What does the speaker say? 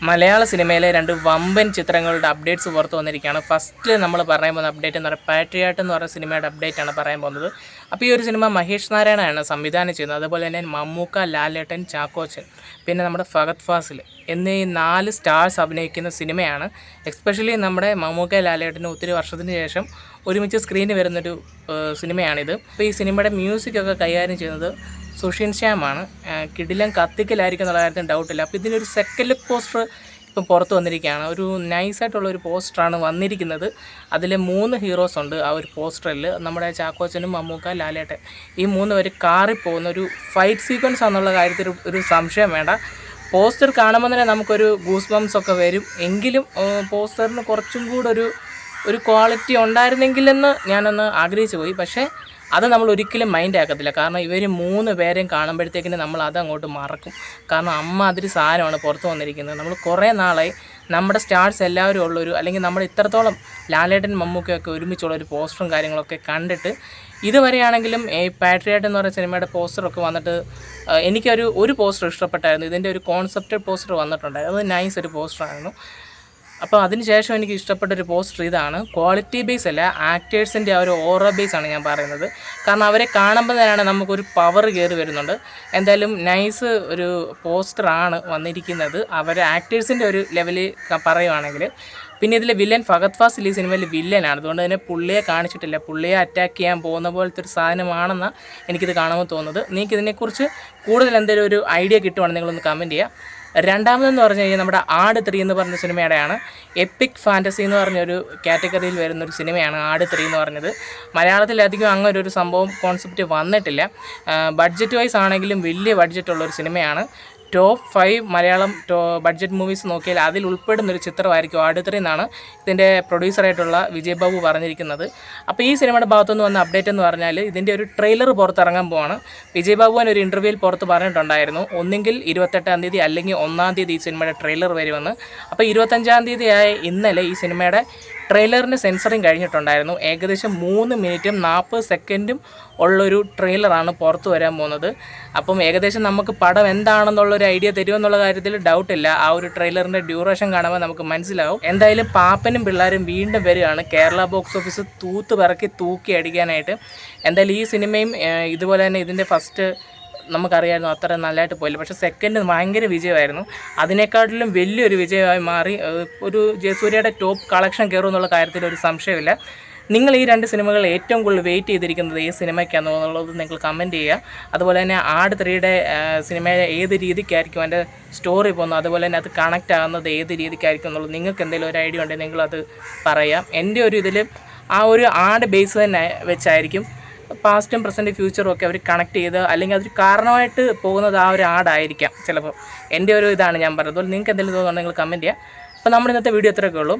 മലയാള സിനിമയിലെ രണ്ട് വമ്പൻ ചിത്രങ്ങളുടെ അപ്ഡേറ്റ്സ് പുറത്തു വന്നിരിക്കുകയാണ്. ഫസ്റ്റ് നമ്മൾ പറയാൻ പോകുന്ന അപ്ഡേറ്റ് എന്ന് പറയുന്നത് പാട്രിയാട്ട് എന്ന് പറയുന്ന സിനിമയുടെ അപ്ഡേറ്റ് ആണ് പറയാൻ പോകുന്നത്. അപ്പോൾ ഈ ഒരു സിനിമ മഹേഷ് നാരായണനാണ് സംവിധാനം ചെയ്യുന്നത്. അതുപോലെ തന്നെ മമ്മൂക്ക, ലാലേട്ടൻ, ചാക്കോച്ചൻ, പിന്നെ നമ്മുടെ ഫഹദ് ഫാസിൽ എന്നീ 4 സ്റ്റാർസ് അഭിനയിക്കുന്ന സിനിമയാണ്. എസ്പെഷ്യലി നമ്മുടെ മമ്മൂക്ക, ലാലേട്ടന് ഒത്തിരി വർഷത്തിന് ശേഷം ഒരുമിച്ച് സ്ക്രീനിൽ വരുന്നൊരു സിനിമയാണിത്. അപ്പോൾ ഈ സിനിമയുടെ മ്യൂസിക്കൊക്കെ കൈകാര്യം ചെയ്യുന്നത് സുഷിൻ ശ്യാമാണ്. കിടിലൻ കത്തിക്കലായിരിക്കും എന്നുള്ള കാര്യത്തിന് ഡൗട്ടില്ല. അപ്പോൾ ഇതിനൊരു സെക്കൻഡ് ലുക്ക് പോസ്റ്റർ ഇപ്പം പുറത്ത് വന്നിരിക്കുകയാണ്. ഒരു നൈസായിട്ടുള്ളൊരു പോസ്റ്ററാണ് വന്നിരിക്കുന്നത്. അതിൽ 3 ഹീറോസ് ഉണ്ട് ആ ഒരു പോസ്റ്ററിൽ. നമ്മുടെ ചാക്കോച്ചനും മമ്മൂക്ക, ലാലേട്ടൻ, ഈ 3 പേര് കാറിൽ പോകുന്ന ഒരു ഫൈറ്റ് സീക്വൻസ് ആണെന്നുള്ള കാര്യത്തിൽ ഒരു സംശയം വേണ്ട. പോസ്റ്റർ കാണുമ്പോൾ തന്നെ നമുക്കൊരു ഗൂസ് ബംസ് ഒക്കെ വരും. എങ്കിലും പോസ്റ്ററിന് കുറച്ചും കൂടെ ഒരു ക്വാളിറ്റി ഉണ്ടായിരുന്നെങ്കിലെന്ന് ഞാനൊന്ന് ആഗ്രഹിച്ചു പോയി. പക്ഷേ അത് നമ്മൾ ഒരിക്കലും മൈൻഡ് ആക്കത്തില്ല. കാരണം ഇവർ 3 പേരെയും കാണുമ്പോഴത്തേക്കിന് നമ്മൾ അതങ്ങോട്ട് മറക്കും. കാരണം അതിരി സാധനമാണ് പുറത്ത് വന്നിരിക്കുന്നത്. നമ്മൾ കുറേ നാളായി നമ്മുടെ സ്റ്റാർസ് എല്ലാവരും ഉള്ളൊരു, അല്ലെങ്കിൽ നമ്മൾ ഇത്രത്തോളം ലാലേട്ടൻ, മമ്മൂക്കയൊക്കെ ഒരുമിച്ചുള്ളൊരു പോസ്റ്ററും കാര്യങ്ങളൊക്കെ കണ്ടിട്ട് ഇതുവരെയാണെങ്കിലും ഈ പാട്രിയാട്ട് എന്ന് പറയുന്ന സിനിമയുടെ പോസ്റ്ററൊക്കെ വന്നിട്ട് ഒരു പോസ്റ്റർ ഇഷ്ടപ്പെട്ടായിരുന്നു. ഇതിൻ്റെ ഒരു കോൺസെപ്റ്റ് പോസ്റ്റർ വന്നിട്ടുണ്ടായിരുന്നു. അത് നൈസ് ഒരു പോസ്റ്ററായിരുന്നു. അപ്പോൾ അതിനുശേഷം എനിക്ക് ഇഷ്ടപ്പെട്ടൊരു പോസ്റ്റർ ഇതാണ്. ക്വാളിറ്റി ബേസ് അല്ല, ആക്ടേഴ്സിൻ്റെ ആ ഒരു ഓറ ബേസാണ് ഞാൻ പറയുന്നത്. കാരണം അവരെ കാണുമ്പോൾ തന്നെയാണ് നമുക്കൊരു പവർ കയറി വരുന്നുണ്ട്. എന്തായാലും നൈസ് ഒരു പോസ്റ്ററാണ് വന്നിരിക്കുന്നത്. അവരെ ആക്ടേഴ്സിൻ്റെ ഒരു ലെവലിൽ പറയുവാണെങ്കിൽ. പിന്നെ ഇതിൽ വില്ലൻ ഫഹദ് ഫാസിൽ ഈ സിനിമയിൽ വില്ലനാണ്. അതുകൊണ്ട് തന്നെ പുള്ളിയെ കാണിച്ചിട്ടില്ല. പുള്ളിയെ അറ്റാക്ക് ചെയ്യാൻ പോകുന്ന പോലത്തെ ഒരു സാധനമാണെന്നാണ് എനിക്കിത് കാണുമ്പോൾ തോന്നുന്നത്. നിങ്ങൾക്ക് ഇതിനെക്കുറിച്ച് കൂടുതൽ എന്തെങ്കിലും ഒരു ഐഡിയ കിട്ടുവാണെങ്കിൽ നിങ്ങളൊന്ന് കമൻറ്റ് ചെയ്യുക. രണ്ടാമതെന്ന് പറഞ്ഞു കഴിഞ്ഞാൽ നമ്മുടെ ആട് 3 എന്ന് പറഞ്ഞ സിനിമയുടെയാണ്. എപ്പിക് ഫാൻറ്റസി എന്ന് പറഞ്ഞൊരു കാറ്റഗറിയിൽ വരുന്നൊരു സിനിമയാണ് ആട് 3 എന്ന് പറഞ്ഞത്. മലയാളത്തിലധികം അങ്ങനെ ഒരു സംഭവം കോൺസെപ്റ്റ് വന്നിട്ടില്ല. ബഡ്ജറ്റ് വൈസ് ആണെങ്കിലും വലിയ ബഡ്ജറ്റുള്ളൊരു സിനിമയാണ്. ടോപ്പ് 5 മലയാളം ബഡ്ജറ്റ് മൂവീസ് നോക്കിയാൽ അതിൽ ഉൾപ്പെടുന്നൊരു ചിത്രമായിരിക്കും ആട് 3 എന്നാണ് ഇതിൻ്റെ പ്രൊഡ്യൂസറായിട്ടുള്ള വിജയ് ബാബു പറഞ്ഞിരിക്കുന്നത്. അപ്പോൾ ഈ സിനിമയുടെ ഭാഗത്തുനിന്ന് വന്ന അപ്ഡേറ്റ് എന്ന് പറഞ്ഞാൽ ഇതിൻ്റെ ഒരു ട്രെയിലർ പുറത്തിറങ്ങാൻ പോവാണ്. വിജയ് ബാബുവിന് ഒരു ഇൻ്റർവ്യൂവിൽ പുറത്ത് പറഞ്ഞിട്ടുണ്ടായിരുന്നു, ഒന്നെങ്കിൽ 28-ാം തീയതി അല്ലെങ്കിൽ 1-ാം തീയതി ഈ സിനിമയുടെ ട്രെയിലർ വരുമെന്ന്. അപ്പോൾ 25-ാം തീയതി ആയ ഇന്നലെ ഈ സിനിമയുടെ ട്രെയിലറിൻ്റെ സെൻസറിങ് കഴിഞ്ഞിട്ടുണ്ടായിരുന്നു. ഏകദേശം 3 മിനിറ്റും 40 സെക്കൻഡും ഉള്ളൊരു ട്രെയിലറാണ് പുറത്ത് വരാൻ പോകുന്നത്. അപ്പം ഏകദേശം നമുക്ക് പടം എന്താണെന്നുള്ളൊരു ഐഡിയ തരുമെന്നുള്ള കാര്യത്തിൽ ഡൗട്ടില്ല. ആ ഒരു ട്രെയിലറിൻ്റെ ഡ്യൂറേഷൻ കാണുമ്പോൾ നമുക്ക് മനസ്സിലാവും. എന്തായാലും പാപ്പനും പിള്ളേരും വീണ്ടും വരികയാണ് കേരള ബോക്സ് ഓഫീസ് തൂക്കി അടിക്കാനായിട്ട്. എന്തായാലും ഈ സിനിമയും ഇതുപോലെ തന്നെ ഇതിൻ്റെ ഫസ്റ്റ് നമുക്കറിയാമായിരുന്നു അത്ര നല്ലതായിട്ട് പോയില്ല. പക്ഷേ സെക്കൻഡ് ഭയങ്കര വിജയമായിരുന്നു. അതിനേക്കാട്ടിലും വലിയൊരു വിജയമായി മാറി. ഒരു ജയസൂര്യയുടെ ടോപ്പ് കളക്ഷൻ കയറും എന്നുള്ള കാര്യത്തിൽ ഒരു സംശയമില്ല. നിങ്ങൾ ഈ 2 സിനിമകൾ ഏറ്റവും കൂടുതൽ വെയിറ്റ് ചെയ്തിരിക്കുന്നത് ഏത് സിനിമയ്ക്കാണെന്നുള്ളത് നിങ്ങൾ കമൻറ്റ് ചെയ്യുക. അതുപോലെ തന്നെ ആട് 3യുടെ സിനിമ ഏത് രീതിക്കായിരിക്കും അതിൻ്റെ സ്റ്റോറി പോകുന്നത്, അതുപോലെ തന്നെ അത് കണക്റ്റ് ആകുന്നത് ഏത് രീതിക്കായിരിക്കും എന്നുള്ളത് നിങ്ങൾക്ക് എന്തെങ്കിലും ഒരു ഐഡിയ ഉണ്ടെങ്കിൽ നിങ്ങളത് പറയാം. എൻ്റെ ഒരു ഇതിൽ ആ ഒരു ആട് ബേസ് തന്നെ വെച്ചായിരിക്കും പാസ്റ്റും പ്രസൻറ്റും ഫ്യൂച്ചറും ഒക്കെ അവർ കണക്ട് ചെയ്ത്, അല്ലെങ്കിൽ അതൊരു കാരണമായിട്ട് പോകുന്നത് ആ ഒരു ആടായിരിക്കാം ചിലപ്പോൾ. എൻ്റെ ഒരു ഇതാണ് ഞാൻ പറഞ്ഞത്. അതുപോലെ നിങ്ങൾക്ക് എന്തെങ്കിലും തോന്നുന്നുണ്ടെങ്കിൽ കമൻറ്റ് ചെയ്യുക. അപ്പോൾ നമ്മുടെ ഇന്നത്തെ വീഡിയോ ഇത്രയൊക്കെ ഉള്ളൂ.